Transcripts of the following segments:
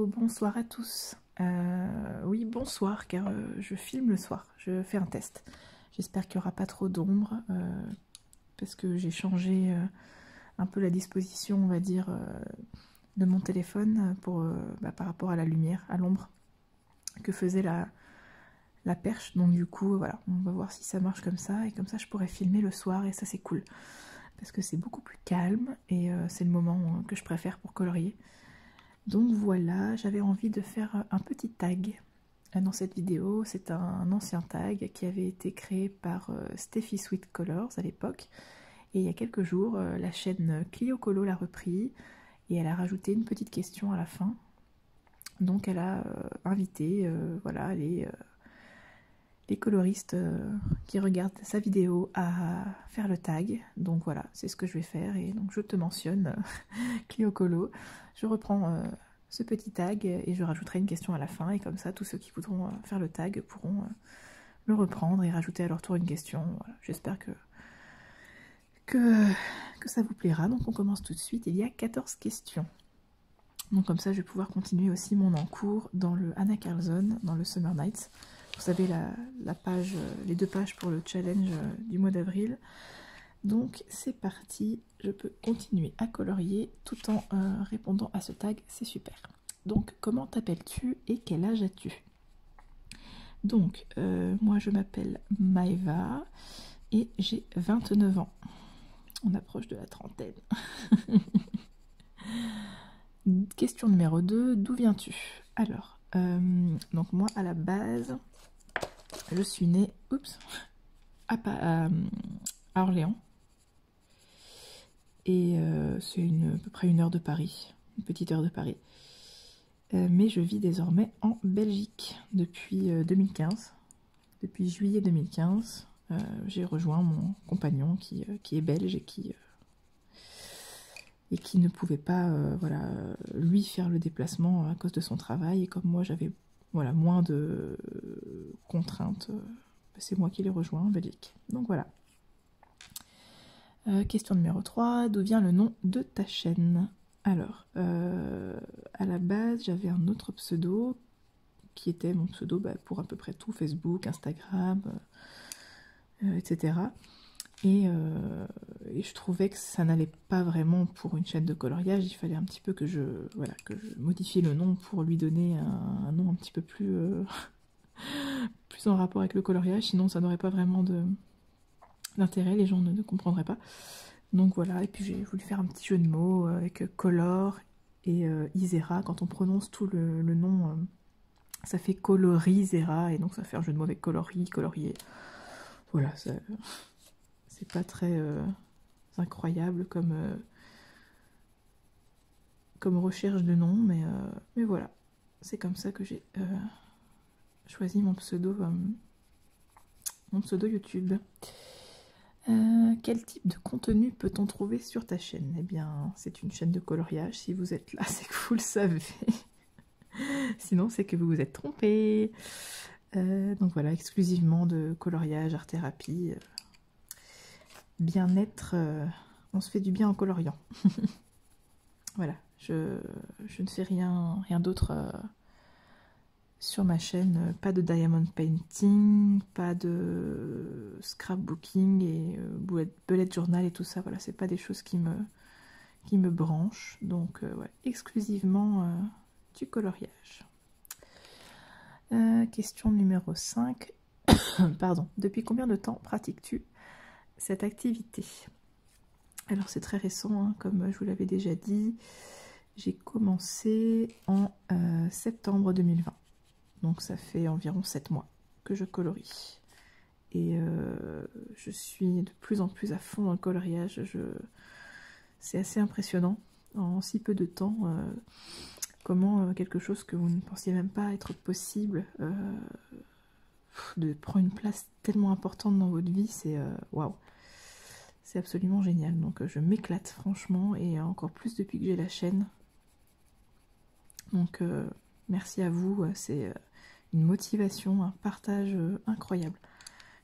bonsoir à tous. Oui, bonsoir, car je filme le soir, je fais un test. J'espère qu'il n'y aura pas trop d'ombre, parce que j'ai changé un peu la disposition, on va dire, de mon téléphone pour, par rapport à la lumière, à l'ombre que faisait la perche. Donc du coup, voilà, on va voir si ça marche comme ça, et comme ça je pourrais filmer le soir, et ça c'est cool. Parce que c'est beaucoup plus calme, et c'est le moment que je préfère pour colorier. Donc voilà, j'avais envie de faire un petit tag dans cette vidéo. C'est un ancien tag qui avait été créé par Steffi Sweet Colors à l'époque. Et il y a quelques jours, la chaîne Clio Colo l'a repris et elle a rajouté une petite question à la fin. Donc elle a invité voilà, les coloristes qui regardent sa vidéo à faire le tag. Donc voilà, c'est ce que je vais faire. Et donc je te mentionne Clio Colo. Je reprends ce petit tag et je rajouterai une question à la fin. Et comme ça, tous ceux qui voudront faire le tag pourront le reprendre et rajouter à leur tour une question. Voilà, j'espère que ça vous plaira. Donc on commence tout de suite. Il y a 14 questions. Donc comme ça, je vais pouvoir continuer aussi mon encours dans le Anna Carlson, dans le Summer Nights. Vous savez, la page, les 2 pages pour le challenge du mois d'avril. Donc c'est parti, je peux continuer à colorier tout en répondant à ce tag, c'est super. Donc comment t'appelles-tu et quel âge as-tu? Donc moi je m'appelle Maeva et j'ai 29 ans. On approche de la trentaine. Question numéro 2, d'où viens-tu? Alors, donc moi à la base, je suis née à Orléans. Et c'est à peu près 1 heure de Paris, une petite heure de Paris. Mais je vis désormais en Belgique depuis 2015. Depuis juillet 2015, j'ai rejoint mon compagnon qui est belge et qui ne pouvait pas voilà, lui faire le déplacement à cause de son travail. Et comme moi j'avais voilà, moins de contraintes, c'est moi qui l'ai rejoint en Belgique. Donc voilà. Question numéro 3, d'où vient le nom de ta chaîne? Alors, à la base, j'avais un autre pseudo qui était mon pseudo pour à peu près tout, Facebook, Instagram, etc. Et je trouvais que ça n'allait pas vraiment pour une chaîne de coloriage. Il fallait un petit peu que je modifie le nom pour lui donner un nom un petit peu plus, plus en rapport avec le coloriage, sinon ça n'aurait pas vraiment d'intérêt, les gens ne comprendraient pas. Donc voilà, et puis j'ai voulu faire un petit jeu de mots avec color et Isera. Quand on prononce tout le nom, ça fait colorisera, et donc ça fait un jeu de mots avec colorier. Voilà, c'est pas très incroyable comme recherche de nom, mais voilà, c'est comme ça que j'ai choisi mon pseudo YouTube. Quel type de contenu peut-on trouver sur ta chaîne? Eh bien, c'est une chaîne de coloriage. Si vous êtes là, c'est que vous le savez. Sinon, c'est que vous vous êtes trompé. Donc voilà, exclusivement de coloriage, art-thérapie, bien-être. On se fait du bien en coloriant. Voilà, je ne fais rien d'autre sur ma chaîne. Pas de diamond painting, pas de scrapbooking et bullet journal et tout ça. Voilà, c'est pas des choses qui me branchent. Donc ouais, exclusivement du coloriage. Question numéro 5. Pardon. Depuis combien de temps pratiques-tu cette activité? Alors c'est très récent, hein, comme je vous l'avais déjà dit. J'ai commencé en septembre 2020. Donc ça fait environ 7 mois que je colorie. Et je suis de plus en plus à fond dans le coloriage. C'est assez impressionnant en si peu de temps comment quelque chose que vous ne pensiez même pas être possible de prendre une place tellement importante dans votre vie, c'est waouh, c'est absolument génial. Donc je m'éclate franchement, et encore plus depuis que j'ai la chaîne. Donc merci à vous, c'est une motivation, un partage incroyable.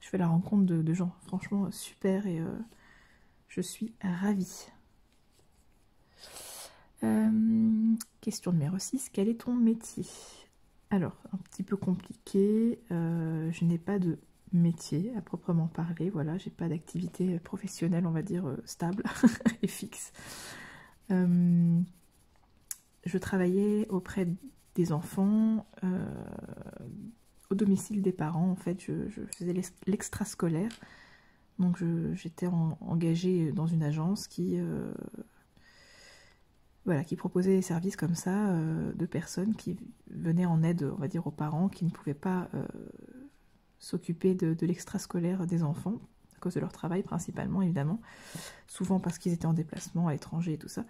Je fais la rencontre de gens franchement super, et je suis ravie. Question numéro 6, quel est ton métier? Alors, un petit peu compliqué, je n'ai pas de métier à proprement parler, voilà, j'ai pas d'activité professionnelle, on va dire, stable et fixe. Je travaillais auprès des enfants, au domicile des parents, en fait, je faisais l'extrascolaire, donc j'étais engagée dans une agence voilà, qui proposait des services comme ça, de personnes qui venaient en aide, on va dire, aux parents qui ne pouvaient pas s'occuper de l'extrascolaire des enfants, à cause de leur travail principalement, évidemment, souvent parce qu'ils étaient en déplacement à l'étranger et tout ça.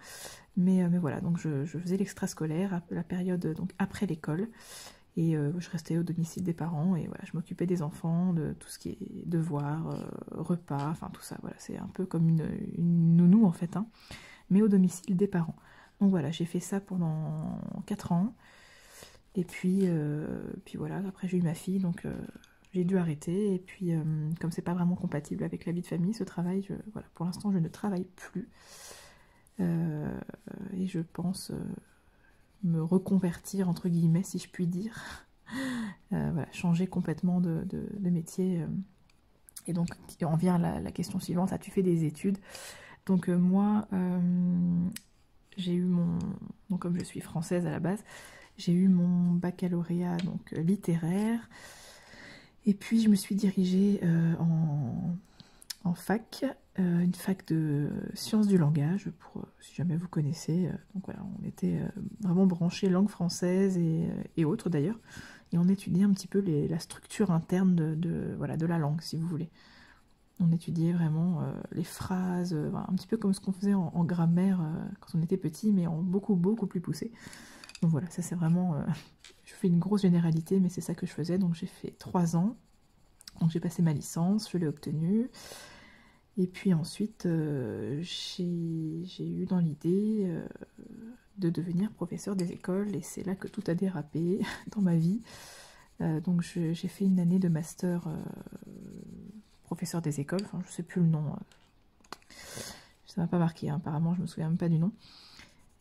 Mais voilà, donc je faisais l'extrascolaire à la période donc après l'école, et je restais au domicile des parents, et voilà, je m'occupais des enfants, de tout ce qui est devoirs, repas, enfin tout ça, voilà, c'est un peu comme une nounou en fait, hein, mais au domicile des parents. Donc voilà, j'ai fait ça pendant 4 ans. Et puis voilà, après j'ai eu ma fille, donc j'ai dû arrêter. Et puis comme c'est pas vraiment compatible avec la vie de famille, ce travail, voilà, pour l'instant je ne travaille plus. Et je pense me reconvertir, entre guillemets, si je puis dire. Voilà, changer complètement de métier. Et donc on vient à la question suivante, as-tu fait des études? Donc moi... j'ai eu donc comme je suis française à la base, j'ai eu mon baccalauréat donc littéraire, et puis je me suis dirigée en fac, une fac de sciences du langage, pour si jamais vous connaissez. Donc voilà, on était vraiment branchés langue française et autres d'ailleurs, et on étudiait un petit peu la structure interne voilà, de la langue, si vous voulez. On étudiait vraiment les phrases, un petit peu comme ce qu'on faisait en grammaire quand on était petit, mais en beaucoup plus poussé. Donc voilà, ça c'est vraiment... je fais une grosse généralité, mais c'est ça que je faisais. Donc j'ai fait 3 ans, donc j'ai passé ma licence, je l'ai obtenue. Et puis ensuite, j'ai eu dans l'idée de devenir professeur des écoles, et c'est là que tout a dérapé dans ma vie. Donc j'ai fait une année de master... professeur des écoles, enfin je sais plus le nom, ça m'a pas marqué, hein, apparemment je me souviens même pas du nom.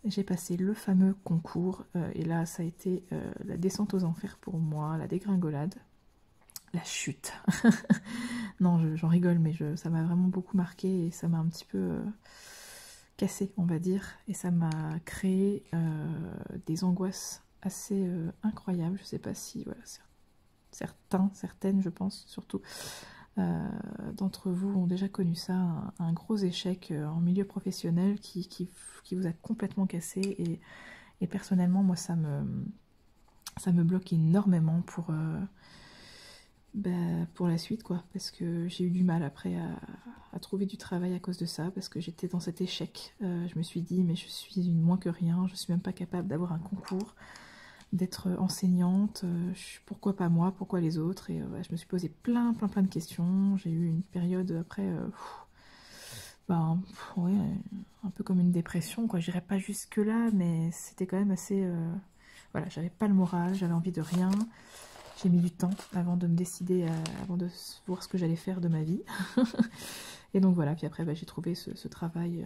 J'ai passé le fameux concours, et là ça a été la descente aux enfers pour moi, la dégringolade, la chute. Non, j'en rigole, mais ça m'a vraiment beaucoup marqué, et ça m'a un petit peu cassé, on va dire, et ça m'a créé des angoisses assez incroyables. Je sais pas si, voilà, certaines, je pense, surtout, d'entre vous ont déjà connu ça, un gros échec en milieu professionnel qui vous a complètement cassé, et personnellement moi ça me bloque énormément pour la suite, quoi, parce que j'ai eu du mal après à trouver du travail à cause de ça, parce que j'étais dans cet échec. Je me suis dit, mais je suis une moins que rien, je suis même pas capable d'avoir un concours, d'être enseignante, pourquoi pas moi, pourquoi les autres, et je me suis posé plein de questions. J'ai eu une période après, ouais, un peu comme une dépression, quoi. J'irais pas jusque là, mais c'était quand même assez, voilà, j'avais pas le moral, j'avais envie de rien. J'ai mis du temps avant de me décider, avant de voir ce que j'allais faire de ma vie. Et donc voilà, puis après j'ai trouvé ce travail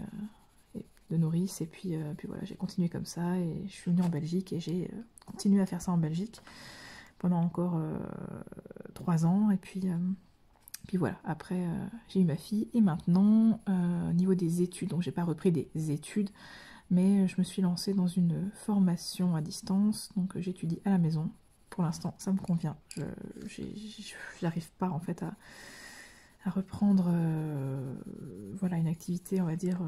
de nourrice, et puis voilà, j'ai continué comme ça, et je suis venue en Belgique, et j'ai continué à faire ça en Belgique pendant encore 3 ans, et puis voilà, après j'ai eu ma fille, et maintenant au niveau des études, donc j'ai pas repris des études, mais je me suis lancée dans une formation à distance, donc j'étudie à la maison. Pour l'instant ça me convient, je n'arrive pas en fait à reprendre voilà, une activité, on va dire,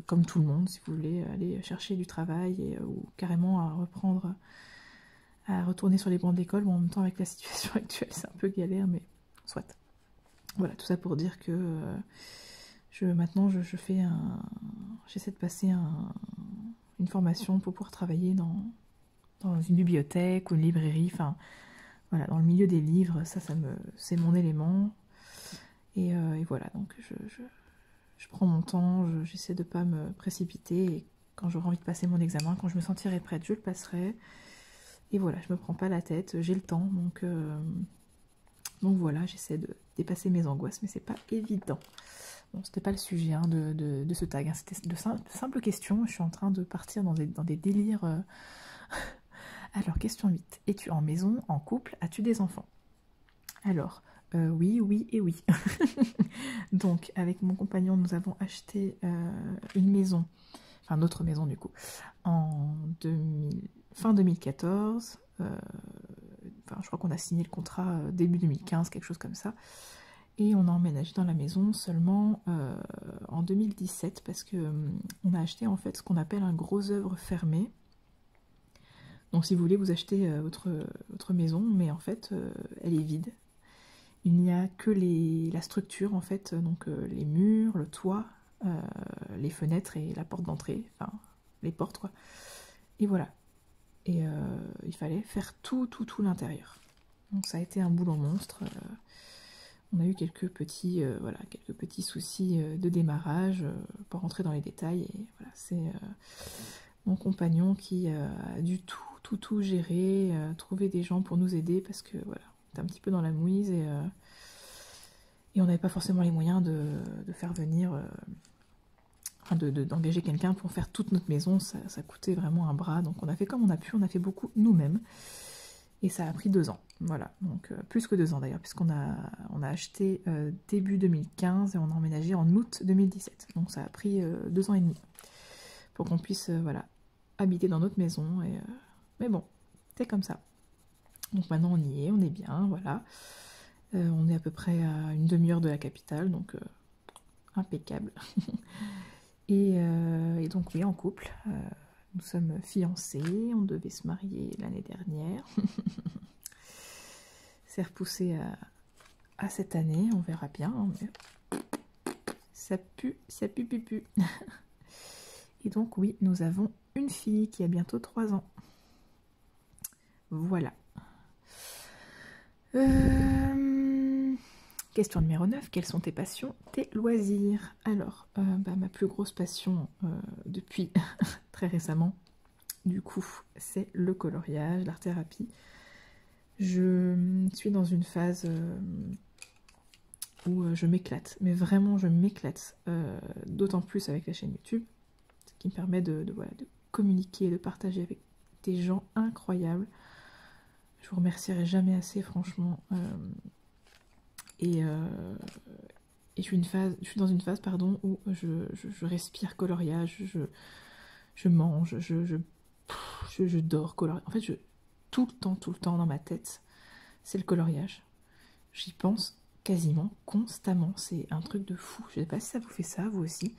comme tout le monde, si vous voulez, aller chercher du travail, ou carrément à retourner sur les bancs d'école. Bon, en même temps, avec la situation actuelle, c'est un peu galère, mais soit. Voilà, tout ça pour dire que maintenant, j'essaie de passer une formation pour pouvoir travailler dans une bibliothèque ou une librairie, enfin, voilà, dans le milieu des livres. C'est mon élément. Et voilà, donc je prends mon temps, j'essaie de ne pas me précipiter, et quand j'aurai envie de passer mon examen, quand je me sentirai prête, je le passerai. Et voilà, je me prends pas la tête, j'ai le temps, donc voilà, j'essaie de dépasser mes angoisses, mais c'est pas évident. Bon, c'était pas le sujet hein, de ce tag, hein. C'était de simples questions. Je suis en train de partir dans des délires. Alors, question 8. Es-tu en maison, en couple, as-tu des enfants? Alors, oui, oui et oui. Donc, avec mon compagnon, nous avons acheté une maison, enfin notre maison du coup, en fin 2014. Enfin, je crois qu'on a signé le contrat début 2015, quelque chose comme ça. Et on a emménagé dans la maison seulement en 2017 parce que on a acheté en fait ce qu'on appelle un gros œuvre fermé. Donc si vous voulez, vous achetez votre maison, mais en fait, elle est vide. Il n'y a que la structure, en fait, donc les murs, le toit, les fenêtres et la porte d'entrée, enfin, les portes, quoi. Et voilà. Et il fallait faire tout l'intérieur. Donc ça a été un boulot monstre. On a eu quelques petits soucis de démarrage, pour rentrer dans les détails. Et voilà, c'est mon compagnon qui a dû tout gérer, trouver des gens pour nous aider parce que voilà, on était un petit peu dans la mouise et on n'avait pas forcément les moyens de faire venir, d'engager quelqu'un pour faire toute notre maison. Ça coûtait vraiment un bras, donc on a fait comme on a pu, on a fait beaucoup nous-mêmes. Et ça a pris 2 ans, voilà, donc plus que 2 ans d'ailleurs, puisqu'on a acheté début 2015 et on a emménagé en août 2017. Donc ça a pris 2 ans et demi pour qu'on puisse voilà, habiter dans notre maison. Mais bon, c'est comme ça. Donc maintenant on y est, on est bien, voilà. On est à peu près à une demi-heure de la capitale, donc impeccable. et donc oui, en couple. Nous sommes fiancés, on devait se marier l'année dernière. C'est repoussé à cette année, on verra bien. Hein, mais ça pue. Et donc oui, nous avons une fille qui a bientôt 3 ans. Voilà. Question numéro 9. Quelles sont tes passions, tes loisirs? Alors, ma plus grosse passion depuis très récemment, du coup, c'est le coloriage, l'art-thérapie. Je suis dans une phase où je m'éclate, mais vraiment je m'éclate, d'autant plus avec la chaîne YouTube, ce qui me permet de communiquer, de partager avec des gens incroyables. Je vous remercierai jamais assez, franchement. Et je suis dans une phase pardon, où je respire coloriage, je mange, je dors coloriage. En fait, tout le temps dans ma tête, c'est le coloriage. J'y pense quasiment constamment. C'est un truc de fou. Je sais pas si ça vous fait ça, vous aussi.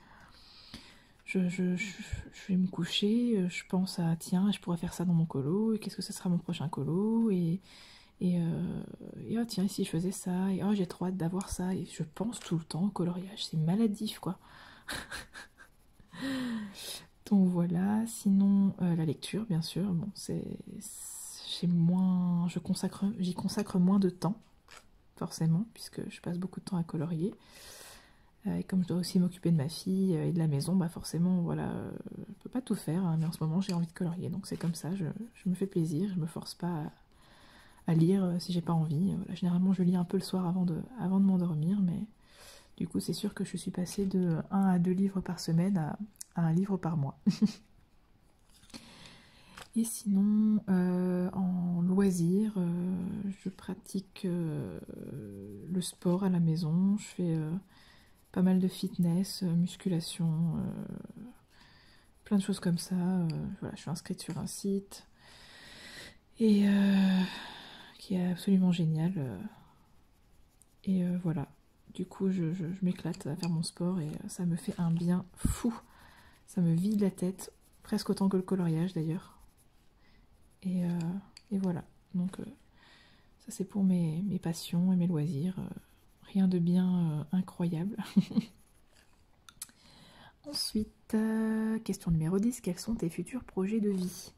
Je vais me coucher, je pense à tiens, je pourrais faire ça dans mon colo, et qu'est-ce que ce sera mon prochain colo, et oh tiens, si je faisais ça, et oh j'ai trop hâte d'avoir ça, et je pense tout le temps au coloriage, c'est maladif quoi. Donc voilà, sinon la lecture bien sûr, bon j'y consacre moins de temps, forcément, puisque je passe beaucoup de temps à colorier. Et comme je dois aussi m'occuper de ma fille et de la maison, bah forcément, voilà, je peux pas tout faire, hein, mais en ce moment j'ai envie de colorier, donc c'est comme ça, je me fais plaisir, je me force pas à lire si j'ai pas envie. Voilà, généralement je lis un peu le soir avant de m'endormir, mais du coup c'est sûr que je suis passée de 1 à 2 livres par semaine à 1 livre par mois. Et sinon, en loisir, je pratique le sport à la maison, je fais pas mal de fitness, musculation, plein de choses comme ça. Voilà, je suis inscrite sur un site et qui est absolument génial. Et voilà, du coup, je m'éclate à faire mon sport et ça me fait un bien fou. Ça me vide la tête, presque autant que le coloriage d'ailleurs. Et voilà, donc ça c'est pour mes passions et mes loisirs. Rien de bien incroyable. Ensuite, question numéro 10, quels sont tes futurs projets de vie?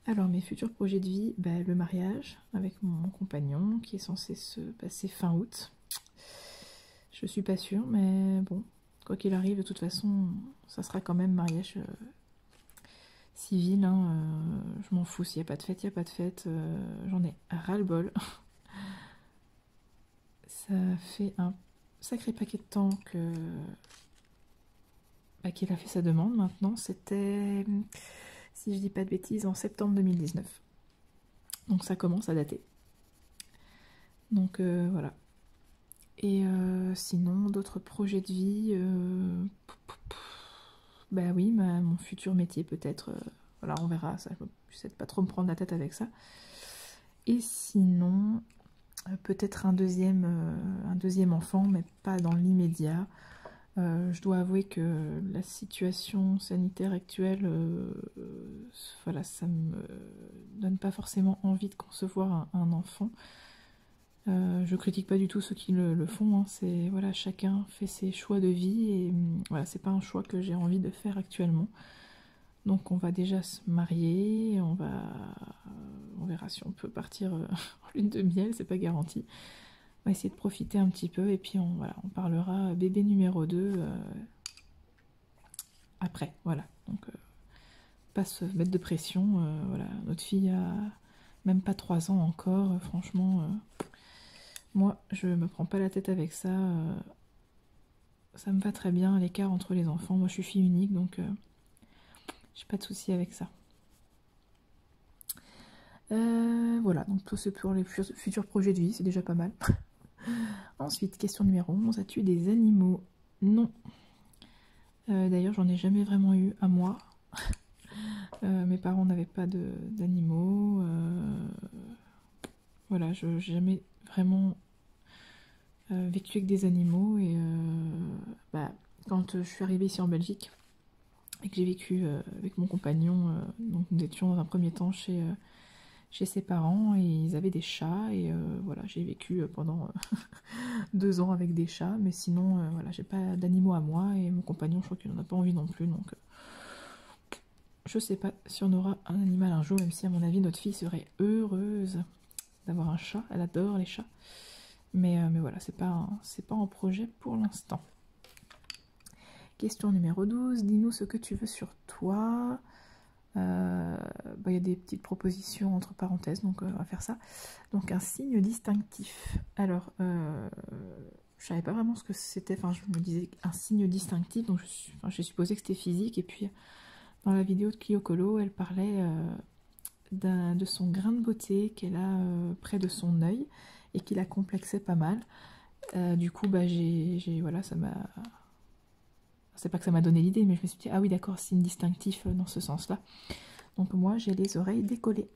Alors mes futurs projets de vie, le mariage avec mon compagnon qui est censé se passer fin août. Je suis pas sûre, mais bon, quoi qu'il arrive, de toute façon, ça sera quand même mariage civil, hein, je m'en fous, s'il n'y a pas de fête, il n'y a pas de fête, j'en ai ras-le-bol. Ça fait un sacré paquet de temps qu'il a fait sa demande maintenant. C'était, si je dis pas de bêtises, en septembre 2019. Donc ça commence à dater. Donc voilà. Et sinon, d'autres projets de vie, bah oui, mon futur métier peut-être, voilà, on verra, ça, je sais pas trop me prendre la tête avec ça. Et sinon, peut-être un deuxième enfant, mais pas dans l'immédiat. Je dois avouer que la situation sanitaire actuelle, voilà, ça me donne pas forcément envie de concevoir un enfant. Je critique pas du tout ceux qui le font, hein. C'est voilà, chacun fait ses choix de vie et voilà, c'est pas un choix que j'ai envie de faire actuellement. Donc on va déjà se marier, on verra si on peut partir en lune de miel, c'est pas garanti. On va essayer de profiter un petit peu et puis voilà, on parlera bébé numéro 2 après, voilà. Donc pas se mettre de pression, voilà, notre fille a même pas 3 ans encore, franchement. Moi, je me prends pas la tête avec ça. Ça me va très bien, l'écart entre les enfants. Moi, je suis fille unique, donc j'ai pas de souci avec ça. Voilà, donc tout c'est pour les futurs projets de vie, c'est déjà pas mal. Ensuite, question numéro 11. As-tu des animaux? Non. D'ailleurs, j'en ai jamais vraiment eu à moi. Mes parents n'avaient pas d'animaux. Voilà, je n'ai jamais vraiment vécu avec des animaux. Et quand je suis arrivée ici en Belgique et que j'ai vécu avec mon compagnon, donc nous étions dans un premier temps chez ses parents et ils avaient des chats. Et voilà, j'ai vécu pendant 2 ans avec des chats. Mais sinon, voilà, j'ai pas d'animaux à moi et mon compagnon, je crois qu'il n'en a pas envie non plus. Donc je sais pas si on aura un animal un jour, même si à mon avis notre fille serait heureuse d'avoir un chat, elle adore les chats. Mais voilà, c'est pas en projet pour l'instant. Question numéro 12, dis-nous ce que tu veux sur toi. Y a des petites propositions entre parenthèses, donc on va faire ça. Donc un signe distinctif. Alors, je savais pas vraiment ce que c'était, enfin je me disais un signe distinctif, donc j'ai supposé que c'était physique, et puis dans la vidéo de Clio Colo, elle parlait de son grain de beauté qu'elle a près de son œil et qui la complexait pas mal. Du coup, voilà, ça m'a... C'est pas que ça m'a donné l'idée, mais je me suis dit, ah oui d'accord, signe distinctif dans ce sens-là. Donc moi, j'ai les oreilles décollées.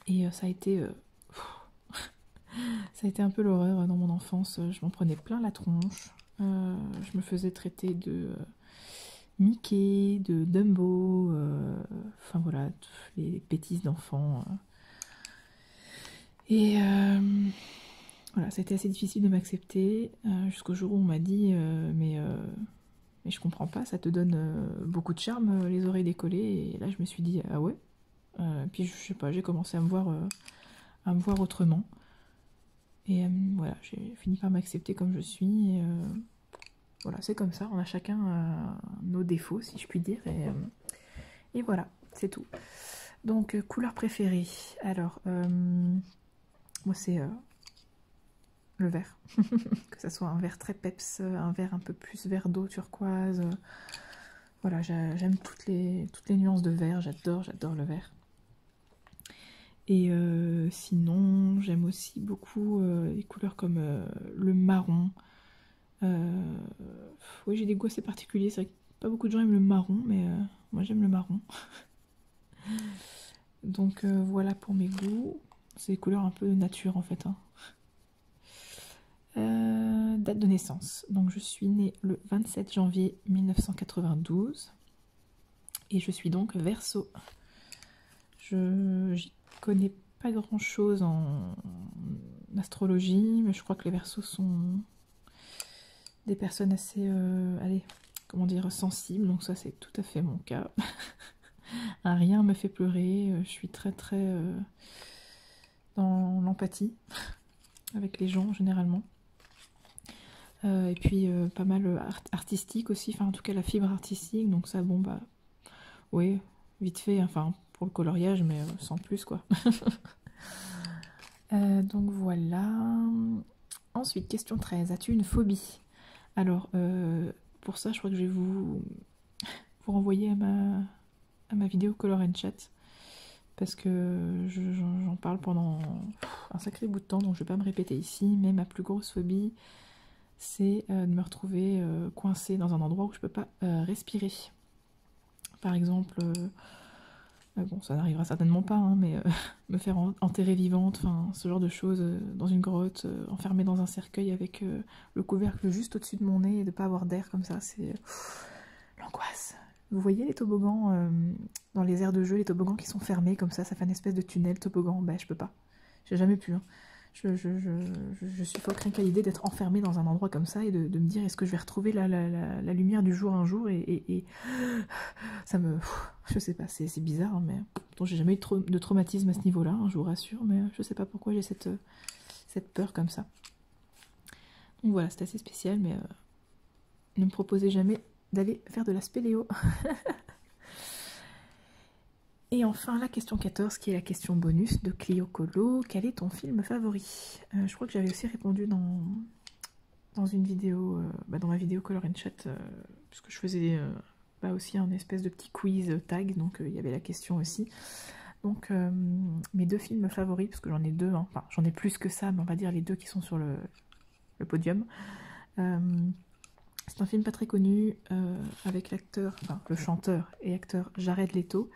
Et ça a été... ça a été un peu l'horreur dans mon enfance. Je m'en prenais plein la tronche. Je me faisais traiter de... Mickey, de Dumbo, enfin voilà, les bêtises d'enfants. Et voilà, ça a été assez difficile de m'accepter, jusqu'au jour où on m'a dit mais je comprends pas, ça te donne beaucoup de charme, les oreilles décollées. Et là je me suis dit, ah ouais. Puis je sais pas, j'ai commencé à me voir autrement. Et voilà, j'ai fini par m'accepter comme je suis. Et, voilà, c'est comme ça, on a chacun nos défauts, si je puis dire, et voilà, c'est tout. Donc, couleur préférée, alors, moi c'est le vert, que ça soit un vert très peps, un vert un peu plus vert d'eau turquoise, voilà, j'aime toutes les nuances de vert, j'adore le vert. Et sinon, j'aime aussi beaucoup les couleurs comme le marron. Oui, j'ai des goûts assez particuliers, c'est vrai que pas beaucoup de gens aiment le marron, mais moi j'aime le marron. Donc voilà pour mes goûts, c'est des couleurs un peu nature en fait, hein. Date de naissance, donc je suis née le 27 janvier 1992 et je suis donc Verseau. J'y connais pas grand chose en astrologie, mais je crois que les Verseaux sont des personnes assez, allez, comment dire, sensibles, donc ça c'est tout à fait mon cas. Rien me fait pleurer, je suis très dans l'empathie avec les gens généralement. Et puis pas mal artistique aussi, enfin en tout cas la fibre artistique, donc ça bon bah oui, vite fait, enfin pour le coloriage, mais sans plus quoi. Donc voilà. Ensuite, question 13. As-tu une phobie? Alors, pour ça, je crois que je vais vous renvoyer à ma vidéo Color and Chat. Parce que j'en parle pendant un sacré bout de temps, donc je ne vais pas me répéter ici. Mais ma plus grosse phobie, c'est de me retrouver coincée dans un endroit où je ne peux pas respirer. Par exemple, bon, ça n'arrivera certainement pas, hein, mais me faire enterrer vivante, enfin, ce genre de choses, dans une grotte, enfermée dans un cercueil avec le couvercle juste au-dessus de mon nez et de ne pas avoir d'air comme ça, c'est l'angoisse. Vous voyez les toboggans dans les aires de jeu, les toboggans qui sont fermés comme ça fait une espèce de tunnel toboggan. Ben, je peux pas. J'ai jamais pu. Hein. Je suffoque rien qu'à l'idée d'être enfermée dans un endroit comme ça et de me dire est-ce que je vais retrouver la lumière du jour un jour et ça me... Je sais pas, c'est bizarre, hein, mais bon, j'ai jamais eu de traumatisme à ce niveau-là, hein, je vous rassure, mais je sais pas pourquoi j'ai cette peur comme ça. Donc voilà, c'est assez spécial, mais ne me proposez jamais d'aller faire de la spéléo. Et enfin, la question 14, qui est la question bonus de Clio Colo. Quel est ton film favori? Je crois que j'avais aussi répondu dans une vidéo, dans ma vidéo Color and Chat, puisque je faisais aussi un espèce de petit quiz tag, donc il y avait la question aussi. Donc mes deux films favoris, parce que j'en ai deux, hein, enfin j'en ai plus que ça, mais on va dire les deux qui sont sur le podium. C'est un film pas très connu, avec l'acteur, enfin le chanteur et acteur Jared Leto.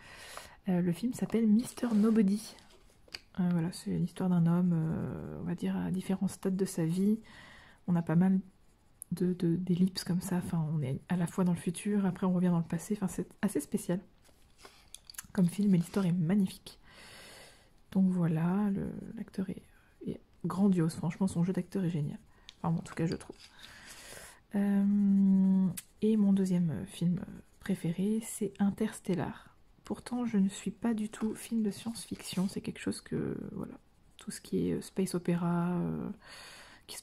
Le film s'appelle Mr. Nobody. Voilà, c'est l'histoire d'un homme, on va dire, à différents stades de sa vie. On a pas mal d'ellipses comme ça, enfin, on est à la fois dans le futur, après on revient dans le passé, enfin, c'est assez spécial comme film, et l'histoire est magnifique. Donc voilà, l'acteur est grandiose, franchement, son jeu d'acteur est génial. Enfin, en tout cas, je trouve. Et mon deuxième film préféré, c'est Interstellar. Pourtant, je ne suis pas du tout film de science-fiction, c'est quelque chose que, voilà, tout ce qui est space opéra, qui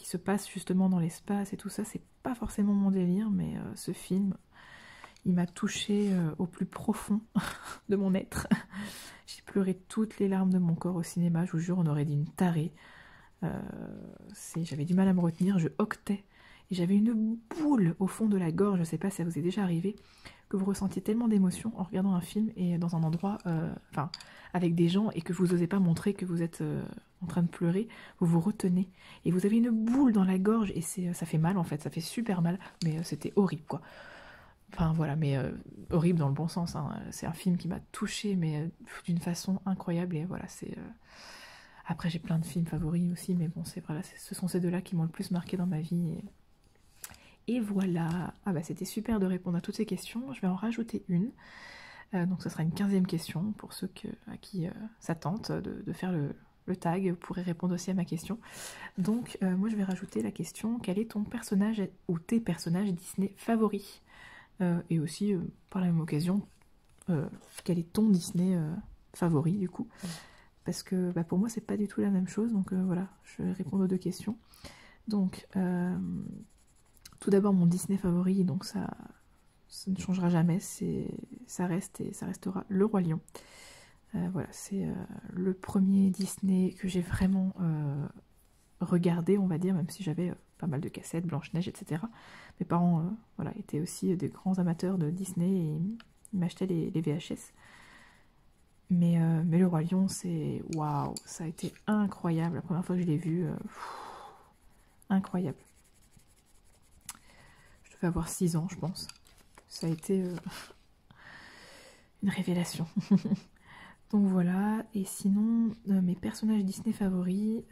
se passe justement dans l'espace et tout ça, c'est pas forcément mon délire, mais ce film, il m'a touchée au plus profond de mon être. J'ai pleuré toutes les larmes de mon corps au cinéma, je vous jure, on aurait dit une tarée. J'avais du mal à me retenir, je hoquetais. Et j'avais une boule au fond de la gorge, je sais pas si ça vous est déjà arrivé, que vous ressentiez tellement d'émotions en regardant un film et dans un endroit, avec des gens, et que vous n'osez pas montrer que vous êtes en train de pleurer, vous vous retenez. Et vous avez une boule dans la gorge, et ça fait mal en fait, ça fait super mal, mais c'était horrible quoi. Enfin voilà, mais horrible dans le bon sens, hein. C'est un film qui m'a touchée, mais d'une façon incroyable, et voilà, c'est... Après j'ai plein de films favoris aussi, mais bon, voilà, ce sont ces deux-là qui m'ont le plus marqué dans ma vie, et voilà. Ah bah c'était super de répondre à toutes ces questions, je vais en rajouter une. Donc ce sera une 15e question pour ceux à qui ça tente de faire le tag, vous pourrez répondre aussi à ma question. Donc moi je vais rajouter la question, quel est ton personnage ou tes personnages Disney favoris? Et aussi par la même occasion, quel est ton Disney favori du coup? Parce que pour moi c'est pas du tout la même chose, donc voilà, je vais répondre aux deux questions. Donc tout d'abord mon Disney favori, donc ça ne changera jamais, ça reste et ça restera Le Roi Lion. Voilà, c'est le premier Disney que j'ai vraiment regardé, on va dire, même si j'avais pas mal de cassettes, Blanche-Neige, etc. Mes parents voilà, étaient aussi des grands amateurs de Disney et ils m'achetaient les VHS. Mais Le Roi Lion, c'est... Waouh, ça a été incroyable. La première fois que je l'ai vu, incroyable. Je devais avoir 6 ans, je pense. Ça a été une révélation. Donc voilà, et sinon, mes personnages Disney favoris,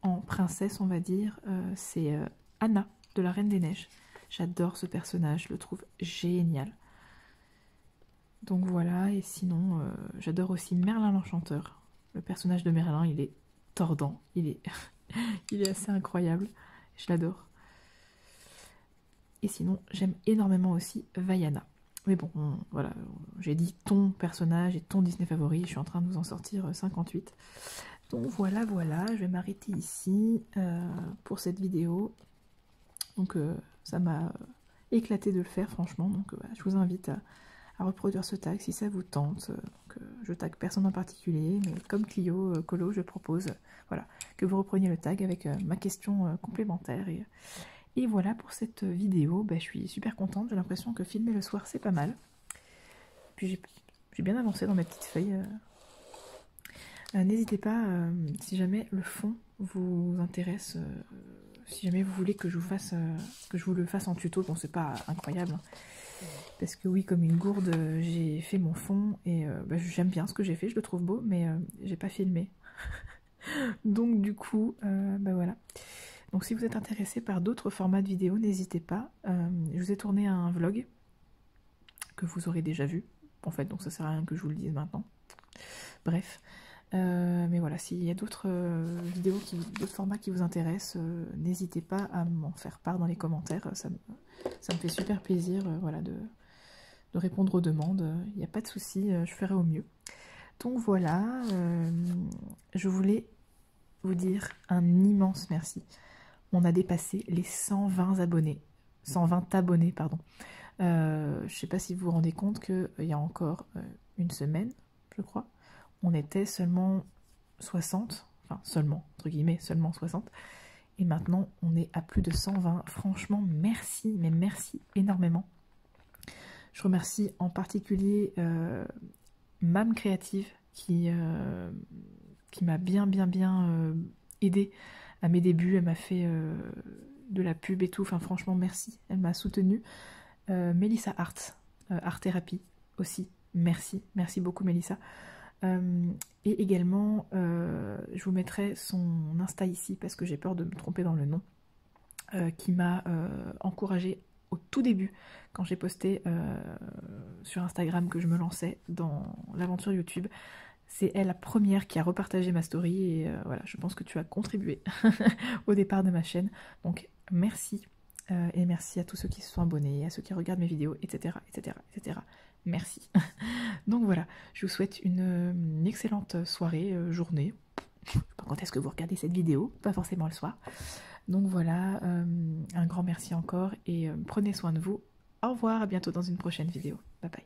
en princesse, on va dire, c'est Anna, de la Reine des Neiges. J'adore ce personnage, je le trouve génial. Donc voilà, et sinon, j'adore aussi Merlin l'Enchanteur. Le personnage de Merlin, il est tordant, il est assez incroyable, je l'adore. Et sinon, j'aime énormément aussi Vaiana. Mais bon, voilà, j'ai dit ton personnage et ton Disney favori, je suis en train de vous en sortir 58. Donc voilà, je vais m'arrêter ici pour cette vidéo. Donc ça m'a éclaté de le faire, franchement, donc je vous invite reproduire ce tag si ça vous tente. Donc, je tag personne en particulier, mais comme Clio Colo, je propose voilà, que vous repreniez le tag avec ma question complémentaire. Et voilà pour cette vidéo, bah, je suis super contente, j'ai l'impression que filmer le soir c'est pas mal. Puis j'ai bien avancé dans mes petites feuilles. N'hésitez pas, si jamais le fond vous intéresse, si jamais vous voulez que je vous le fasse en tuto, bon c'est pas incroyable, hein, parce que oui, comme une gourde, j'ai fait mon fond et bah, j'aime bien ce que j'ai fait, je le trouve beau, mais j'ai pas filmé. Donc du coup, bah voilà. Donc si vous êtes intéressé par d'autres formats de vidéos, n'hésitez pas. Je vous ai tourné un vlog que vous aurez déjà vu, en fait, donc ça sert à rien que je vous le dise maintenant. Bref. Mais voilà, s'il y a d'autres vidéos, d'autres formats qui vous intéressent, n'hésitez pas à m'en faire part dans les commentaires. Ça me fait super plaisir voilà, de répondre aux demandes. Il n'y a pas de souci, je ferai au mieux. Donc voilà, je voulais vous dire un immense merci. On a dépassé les 120 abonnés. 120 abonnés, pardon. Je ne sais pas si vous vous rendez compte qu'il y a encore une semaine, je crois, on était seulement 60, enfin seulement, entre guillemets, seulement 60, et maintenant on est à plus de 120. Franchement, merci, mais merci énormément. Je remercie en particulier Mam Créative qui m'a bien aidé à mes débuts, elle m'a fait de la pub et tout, enfin franchement merci, elle m'a soutenue. Mélissa Art Thérapie aussi, merci beaucoup Mélissa. Et également, je vous mettrai son Insta ici parce que j'ai peur de me tromper dans le nom, qui m'a encouragée au tout début quand j'ai posté sur Instagram que je me lançais dans l'aventure YouTube. C'est elle la première qui a repartagé ma story et voilà, je pense que tu as contribué au départ de ma chaîne. Donc merci et merci à tous ceux qui se sont abonnés, à ceux qui regardent mes vidéos, etc. Merci. Donc voilà, je vous souhaite une excellente soirée, journée. Je sais pas quand est-ce que vous regardez cette vidéo, pas forcément le soir. Donc voilà, un grand merci encore et prenez soin de vous. Au revoir, à bientôt dans une prochaine vidéo. Bye bye.